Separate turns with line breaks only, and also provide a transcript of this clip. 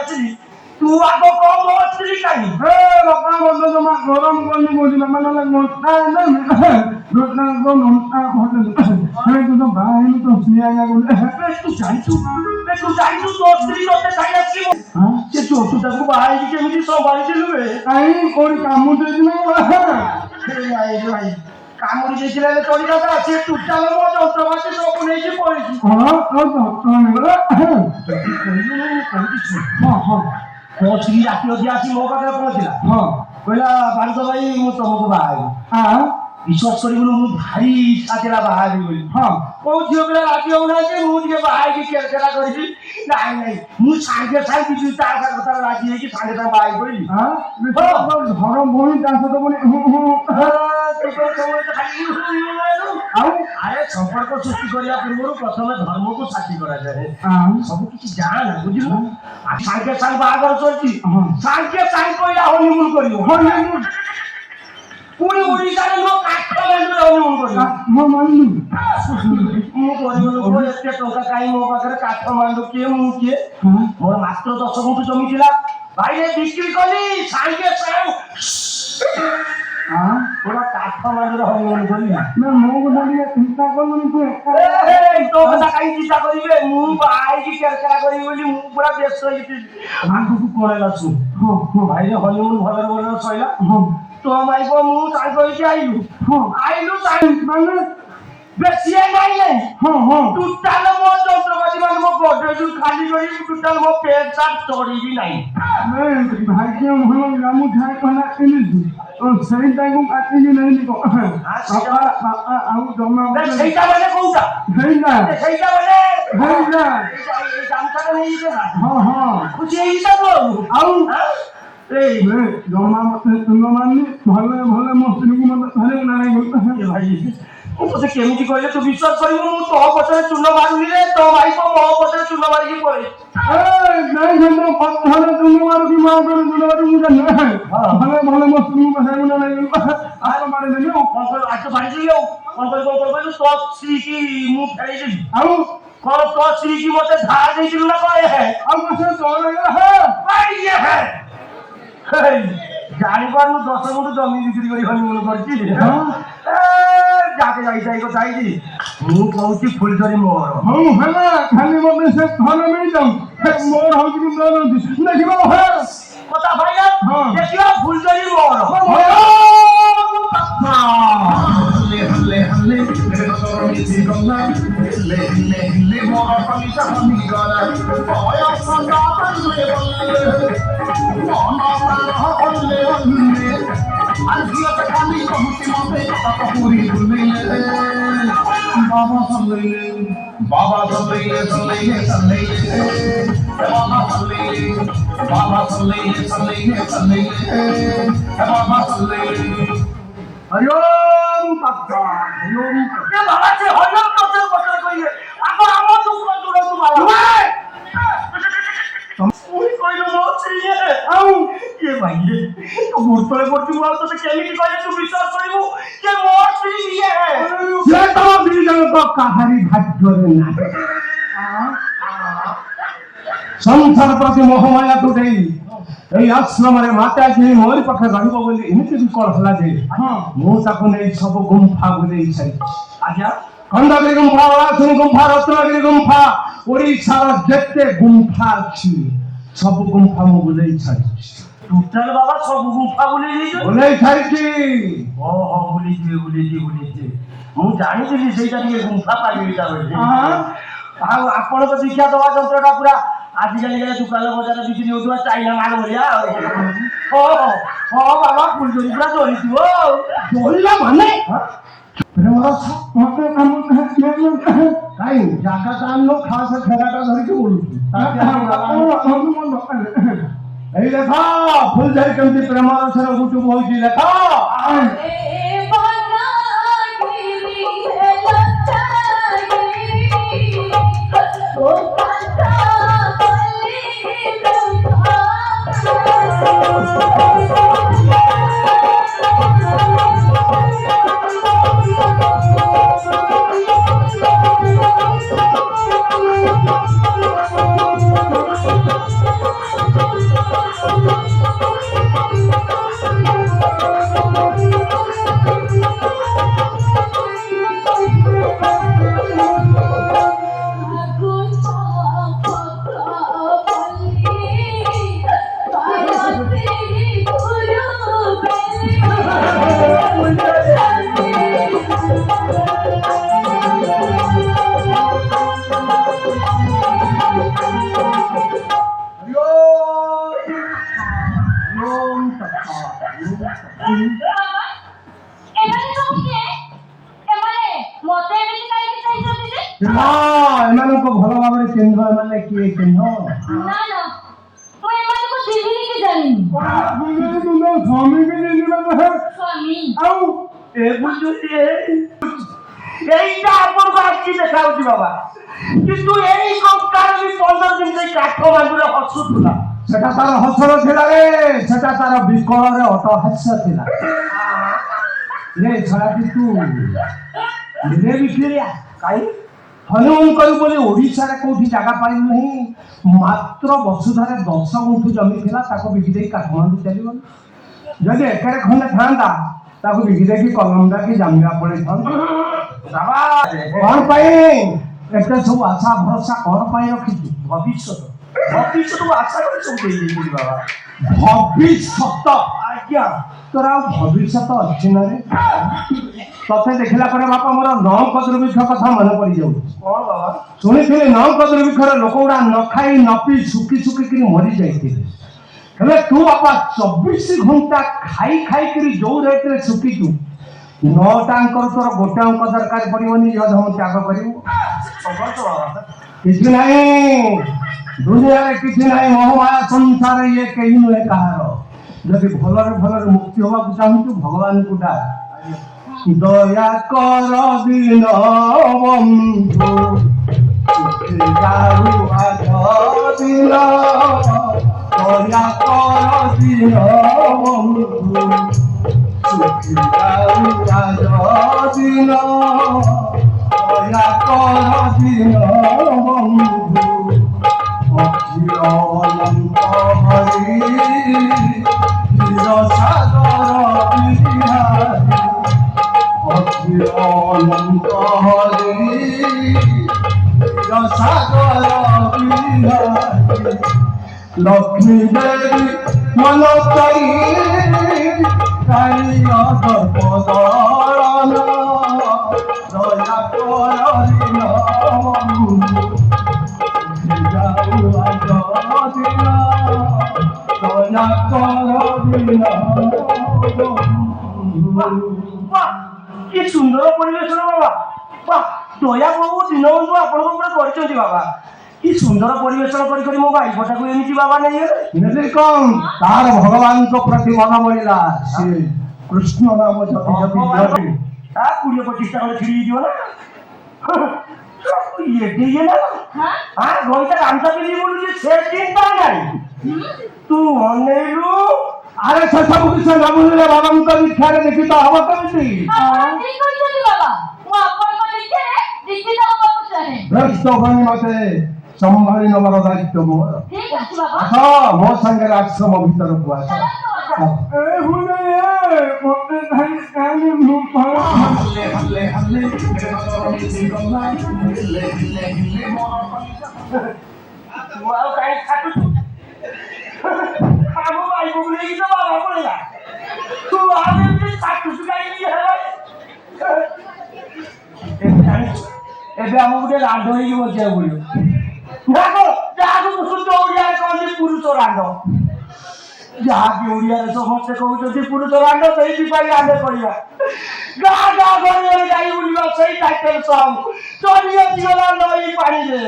ଆସିଲି ତୁ ଆଗ କଣ ମୋ ସ୍ତ୍ରୀ କାହିଁ
ବାପା ବন্ধ ଜମା ଗରମ କରିନି କହୁଥିଲା ମାନେ ଘଣ୍ଟା ତୁ ତ ବାହା ହେଇନୁ ତ ସ୍ତ୍ରୀ ଆଜ୍ଞା
ତୁ ଜାଣିଛୁ ତୋ ସ୍ତ୍ରୀ ତତେ କାହିଁ ଆସିବ ସେ ତୁ ତାକୁ ବାହା ହେଇକି କେମିତି ସମ୍ଭାଳିଥିଲୁ
କାହିଁ କୋଉଠି କାମ ଦେଇଛି ନା
ଭାଇ କାମୁଡ଼ି ଦେଇଥିଲେ ଚଳିଯାତା ସେ ଟୁଟାଲ ମୋ ଯନ୍ତ୍ରପାତି ସବୁ ନେଇକି ପଳେଇଛି ମୋ ସ୍ତ୍ରୀ ରାତି ଅଧି ଆସି ମୋ ପାଖରେ ପହଞ୍ଚିଲା କହିଲା ବାରିକ ଭାଇ ମୁଁ ତମକୁ ବାହା ହେବି ବିଶ୍ୱାସ କରିବୁନୁ ମୁଁ ଭାରି ଇଚ୍ଛା ଥିଲା ବାହା ହେବି ବୋଲି କୋଉ ଝିଅ ପିଲା ରାଜି ହଉନାହାନ୍ତି ମୁଁ ଟିକେ ବାହା ହେଇକି କେରକେରା କରିବି ନାଇଁ ମୁଁ ସାଙ୍ଗେ ସାଙ୍ଗେ ତା କଥା ରାଜି ହେଇକି ସାଙ୍ଗେ ସାଙ୍ଗେ ବାହା ହେଇ ପଡ଼ିଲି
ଘର ଭଉଣୀ ତା ସହିତ ପୁଣି
ଆଉ ଆରେ ସମ୍ପର୍କ ସୃଷ୍ଟି କରିବା ପୂର୍ବରୁ ପ୍ରଥମେ ଧର୍ମକୁ ସାକ୍ଷୀ କରାଯାଏ ସବୁ କିଛି ଜାଣ ବୁଝିଲୁ ସାଙ୍ଗେ ସାଙ୍ଗେ ବାହାଘର ସରିଛି ସାଙ୍ଗେ ସାଙ୍ଗେ କହିଲା ହନିମୁନ କରିବ ପୁଣି ଓଡ଼ିଶାରେ ମୋ କାଠ ହନିମୁନ କରିବ ମୁଁ ଗରିବ ଲୋକ ଏତେ ଟଙ୍କା କାହିଁ ମୋ ପାଖରେ କାଠ ମାଣ୍ଡୁ କିଏ ମୁଁ କିଏ ମୋର ମାତ୍ର 10 ଗୁଣ୍ଠ ଜମି ଥିଲା ଭାଇରେ ବିକ୍ରି କଲି ସାଙ୍ଗେ ସାଙ୍ଗେ ପୁରା କାଠ ମାଣ୍ଡୁରେ ହନିମୁନ କରିବି
ମୋ କଥା ଟିକେ ଚିନ୍ତା କଲୁନି ତୁ
ତୋ କଥା କାହିଁ ଚିନ୍ତା କରିବେ ମୁଁ ବାହା ହେଇକି କେରକେରା କରିବି ବୋଲି ମୁଁ ପୁରା ବ୍ୟସ୍ତ ହେଇଥିଲି ଆଗକୁ ପଳେଇଲା ଶୁଣ ଭାଇରେ ହନିମୁନ ଭଲରେ ସଇଲା ତୋ ମାଇପ ମୁଁ ସାଙ୍ଗ ହେଇକି ଆଇଲୁ ମାନେ ବେଶୀ ନାଇଁ ଟୋଟାଲ ମୋ ଯନ୍ତ୍ରପାତି ମାନେ ମୋ ଗଡରେଜ ଖାଲି କରି ଟୋଟାଲ ମୋ ପ୍ୟାଣ୍ଟ ସାର୍ଟ ଚଢିବି ନାହିଁ
ଭାଗ୍ୟ ଭଲ ମୁଁ ଠାଏ କଲା କିଣିଛୁ ସେଇଟାକୁ କାଟିକି ନେଇନି ଆଉ ଜମା
ସେଇଟା ମାନେ କୋଉଟା ସେଇଟା ମାନେ ଖୁସି ହେଇଯିବ
ଆଉ ଜମା ମତେ ଚୁନ ମାନି ଭଲ ମୋ ସ୍ତ୍ରୀକୁ ମତେ ଧରେ ନାଇଁ
ଭାଇ ତତେ କେମିତି କହିଲେ ତୁ ବିଶ୍ୱାସ କରିବୁ ମୁଁ ତୋ ପଛରେ ଚୂନ ମାରୁନି ରେ ତୋ ଭାଇ ମୋ ପଛରେ ଚୂନ ମାରିକି ପଳେଇ
ନାଇଁ ମୋ ପଥର ଚୁନ ମାରୁକି ମୋ ଉପରେ ଚୁନ ମାରୁ ମୁଁ ଜାଣିନି ଭଲ ମୋ ସ୍ତ୍ରୀକୁ ଧରେ ନାଇଁ ହାତ ମାରିଦେଲି
ହାତ ମାରିଦେଲି ଆଉ କଣ କହିଲୁ ତୋ ସ୍ତ୍ରୀ କି ମୁଁ ଫେରେଇଦେଲି
ଆଉ
କଣ ତୋ ସ୍ତ୍ରୀ କି ମତେ ଧାର ଦେଇଥିଲୁ ନା କଣ
ଆଉ ସେ
ଜାଣିପାରୁନୁ 10 ଗୁଣ୍ଠ ଜମି ବିକ୍ରି କରି ହନିମୁନ କରିଛି ଯାକେ ଯାଇ କଥା ହେଇଛି ମୁଁ କହୁଛି ଫୁଲଝରି ମୋର
ହେଲା ଖାଲି ମତେ ସେ ଧନ ମିଳିଯାଉ ମୋର ହଉଛି ଦେଖିବ
କଥା ଭାଇ ଦେଖିବ ଫୁଲଝରି ମୋର
बाबा सल्लैले
हरिओम भक्त हरिओम ये बाबा से हरिओम पचर पचर कहिए आको आमो दुख दुख बाबा कोई नो श्री है आउ ये भाई तो गुरतले करती बोल तो केमिति कहले तू विश्वास करिवु के मोर श्री है
से तो बिजन को कहारी भाग्यरे ना संसार प्रति मोहमाया तो देई এই আশ্রমরে মাতাজি মোরি পাখে রহিব বলি এমিতি বিকল হলা যে মু তাকু নেই সব গুম্ফা বুলেই ছাই
আজ্ঞা
খন্ডগিরি গুম্ফা ওলাসুনি গুম্ফা রত্নগিরি গুম্ফা ওড়িশার যেতে গুম্ফা আছে সব গুম্ফা মু বুলেই ছাই
टोटल बाबा सब गुफा
বুলেই ছাইছি
ओहो बुलीजी मु जानी दिली सेटा के गुफा पाइबिटा बोली आपण को दीक्षा दवा जंत्रटा पूरा आजिकल के दुकान बजार बिक्री होतवा चाइना माल भरिया बाबा फुलझड़ी पूरा जोड़ीथिबो
जोड़ला माने मते काम काई जाका तानो खास फेराटा धरि के बोलु এই লেখা ফুলঝড়ি কেমতি প্রেমার সর গুটু হইছি লেখা ଚିହ୍ନ ମାନେ କିଏ ଚିହ୍ନ
ନା ନା ମୁଁ ଏମାନଙ୍କୁ ଚିହ୍ନିନି କି ଜାଣିନି।
ସ୍ୱାମୀକି ଚିହ୍ନିବା
ସ୍ୱାମୀ
ଆଉ ଏ ବୁଝୁଛି এইটা ଆପଣଙ୍କୁ ଆଖି ଦେଖାଉଛି ବାବା କିନ୍ତୁ ଏଇ ସଂସ୍କାର ବି 15 ଦିନ ସେଇ କାଠ ବାନ୍ଧୁରେ ହସୁଥିଲା।
ସେଟା ତାର ହସର ଥିଲା ରେ, ସେଟା ତାର ବିକଳରେ ଅଟହାସ୍ୟ ଥିଲା। ରେ ଛଡ଼ାଟି ତୁ ରେ ବିକିରିଆ
କାହିଁ
ହନିମୁନ କରିବୁ ବୋଲି ଓଡ଼ିଶାରେ କୋଉଠି ଜାଗା ପାଇଲୁ ନାହିଁ। ମାତ୍ର ବସୁଧାରେ 10 ଗୁଣ୍ଠ ଜମି ଥିଲା, ତାକୁ ବିକି ଦେଇ କାଠମାଣ୍ଡୁ ଚାଲିଗଲୁ। ଯଦି ଏକରେ ଖଣ୍ଡେ ଥାନ୍ତା ତାକୁ ବିକି ଦେଇକି କଲମ୍ବିଆ କି ଜାମ୍ବିଆ ପଳେଇଥାନ୍ତା।
ବାବା
କଣ ପାଇଁ ଏତେ ସବୁ ଆଶା ଭରସା କଣ ପାଇଁ ରଖିଛୁ?
ଭବିଷ୍ୟତକୁ ଆଶା କରି ସବୁ ଦେଇଦେଇଥିଲି ବାବା।
ଭବିଷ୍ୟତ
ଆଜ୍ଞା
ତୋର ଆଉ ଭବିଷ୍ୟତ ଅଛି ନା ରେ? ତତେ ଦେଖିଲା ପରେ ବାପା ମୋର ନଅଙ୍କ ଦୁର୍ଭିକ୍ଷ କଥା ମନେ ପଡ଼ିଯାଉଛି।
କଣ ବାବା
ଶୁଣିଥିଲି ନଅଙ୍କ ଦୁର୍ଭିକ୍ଷରେ ଲୋକ ଗୁଡ଼ା ନ ଖାଇ ନ ପିଇ ଶୁଖିକିରି ମରି ଯାଇଥିଲେ। ହେଲେ ତୁ ବାପା 24 ଘଣ୍ଟା ଖାଇ ଖାଇକିରି ଯୋଉ ରେଟରେ ଶୁଖିଛୁ, 9ଟାଙ୍କର ତୋର ଗୋଟେ ଅଙ୍କ ଦରକାର ପଡ଼ିବନି, ଧମ ତ୍ୟାଗ କରିବୁ।
ସବର୍ଷ ବାବା
କିଛି ନାହିଁ ଦୁନିଆରେ, କିଛି ନାହିଁ। ମୋହମାୟା ସଂସାର ଇଏ କେହି ନୁହେଁ କାହାର। ଯଦି ଭଲରେ ଭଲରେ ମୁକ୍ତି ହବାକୁ ଚାହୁଁଛୁ ଭଗବାନଙ୍କୁ ଡାକ। ଦୟା କର ଦିନ ବନ୍ଧୁ ଯାଉ ଆଜ ଦିନ, ଦୟା କର ଦିନ ବନ୍ଧୁ ଯାଉ ଆଜ ଦିନ, ଦୟା କର ଦିନ ବନ୍ଧୁ ଅଖିଳ ଅନନ୍ତ ହରି କ୍ଷୀର ସାଗର ବିହାରୀ, ଅଖିଳ ଅନନ୍ତ ହରି କ୍ଷୀର ସାଗର ବିହାରୀ। ଲକ୍ଷ୍ମୀ ଦେବୀ ମନ କହି କାଳିୟ ସର୍ବଦଳନ, ଦୟା କର ଦିନ ବନ୍ଧୁ ଯାଉ ଆଜ ଦିନ, ଦୟା କର ଦିନ ବନ୍ଧୁ।
ବାহ କି ସୁନ୍ଦର ପରିବେଶ ବାବା। ବାহ ଦୟା ପ୍ରଭୁ ଦୀନବନ୍ଧୁ ଆପଣଙ୍କ ଉପରେ କରିଛନ୍ତି ବାବା। କି ସୁନ୍ଦର ପରିବେଷଣ କରି କରି ମୋ ଭାଇପଟାକୁ ଏମିତି ବାବା ନେଇଗଲେ।
ନେଲେ କଣ ତାର ଭଗବାନଙ୍କ ପ୍ରତି ମନ ବଳିଲା, ସେ କୃଷ୍ଣ ନାମ ଜପି ଜପି ଜପି
20-25 ଟା ଖଣ୍ଡେ ଛିଡ଼ି ହେଇଯିବ ନା। ଇଏ ନା
ହଁ
ଘଇଟା ଗାମୁଛା ପିନ୍ଧି ବୁଲୁଛି ସେ ଚିନ୍ତା ନାହିଁ। ତୁ ଅନେଇଲୁ
ଆରେ ସେ ସବୁ କିଛି ନବୁଝିଲେ ବାବାଙ୍କ ଦୀକ୍ଷାରେ ଦୀକ୍ଷିତ ହବ କେମିତି?
ଆପଣ ଠିକ କହିଛନ୍ତି ବାବା। ମୁଁ ଆପଣଙ୍କ ଦୀକ୍ଷାରେ ଦୀକ୍ଷିତ ହେବାକୁ ଚାହେଁ।
ବ୍ୟସ୍ତ ହନି ମତେ ସମ୍ଭାଳି ନବାର ଦାୟିତ୍ୱ ମୋର।
ଠିକ ଅଛି ବାବା।
ଆସ ମୋ ସାଙ୍ଗରେ ଆଶ୍ରମ ଭିତରକୁ ଆସ।
ତୁ ଆଉ କାହିଁ ଥାକୁଛୁ ଆମ ଭାଇକୁ ନେଇକି ତ ବାବା ପଳେଇଲା। ତୁ ଆଉ ଏମିତି ଥାକୁଛୁ କାହିଁକି ଏବେ ଆମକୁ ଗୋଟେ ରାଣ୍ଡ ହେଇକି ବସିବାକୁ ପଡ଼ିବ। ଯାହାକୁ ଶୁଦ୍ଧ ଓଡ଼ିଆରେ କହନ୍ତି ପୁରୁଷ ରାଣ୍ଡ। ଯାହାକି ଓଡ଼ିଆରେ ସମସ୍ତେ କହୁଛନ୍ତି ପୁରୁଷ ରାଣ୍ଡ, ସେଇଥିପାଇଁ ଆମେ କରିବା। ଗାଁ ଗାଁ ଘରେ ଘରେ ଯାଇ ବୁଲିବା ସେଇ ଟାଇଟେଲ ସଙ୍ଗ। ଚଳିଗଲା ନଈ ପାଣିରେ।